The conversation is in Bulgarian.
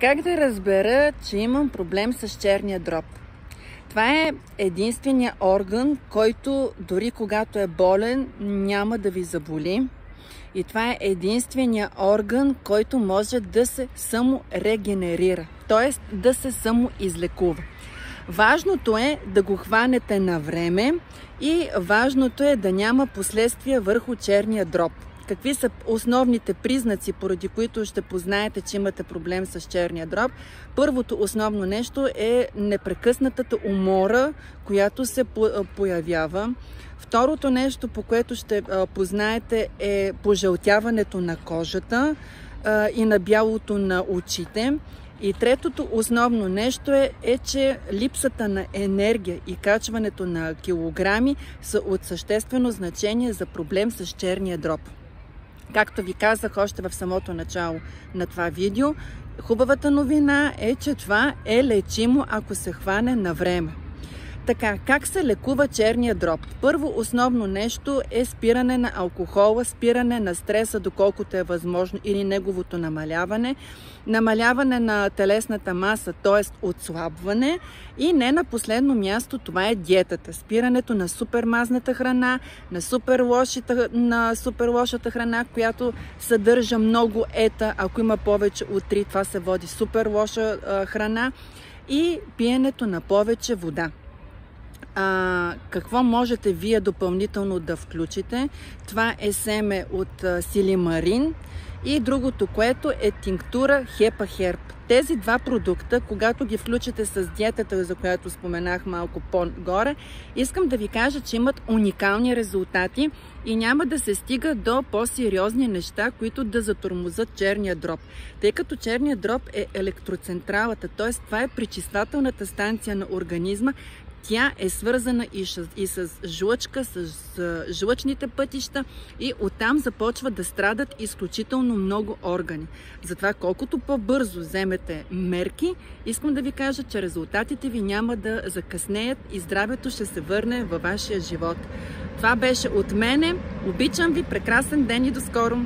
Как да разбера, че имам проблем с черния дроб? Това е единственият орган, който дори когато е болен, няма да ви заболи. И това е единственият орган, който може да се саморегенерира, т.е. да се самоизлекува. Важното е да го хванете на време и важното е да няма последствия върху черния дроб. Какви са основните признаци, поради които ще познаете, че имате проблем с черния дроб? Първото основно нещо е непрекъснатата умора, която се появява. Второто нещо, по което ще познаете, е пожълтяването на кожата и на бялото на очите. И третото основно нещо е, че липсата на енергия и качването на килограми са от съществено значение за проблем с черния дроб. Както ви казах още в самото начало на това видео, хубавата новина е, че това е лечимо, ако се хване на време. Така, как се лекува черния дроб? Първо основно нещо е спиране на алкохола, спиране на стреса, доколкото е възможно, или неговото намаляване, намаляване на телесната маса, т.е. отслабване, и не на последно място това е диетата. Спирането на супермазната храна, на супер лошата храна, която съдържа много ета, ако има повече от 3, това се води супер лоша храна, и пиенето на повече вода. Какво можете вие допълнително да включите? Това е семе от силимарин и другото, което е тинктура HepaHerb. Тези два продукта, когато ги включите с диетата, за която споменах малко по-горе, искам да ви кажа, че имат уникални резултати и няма да се стига до по-сериозни неща, които да затормозят черния дроб. Тъй като черния дроб е електроцентралата, т.е. това е пречиствателната станция на организма. Тя е свързана и с жлъчка, с жлъчните пътища, и оттам започва да страдат изключително много органи. Затова колкото по-бързо вземете мерки, искам да ви кажа, че резултатите ви няма да закъснеят и здравето ще се върне във вашия живот. Това беше от мене. Обичам ви, прекрасен ден и до скоро!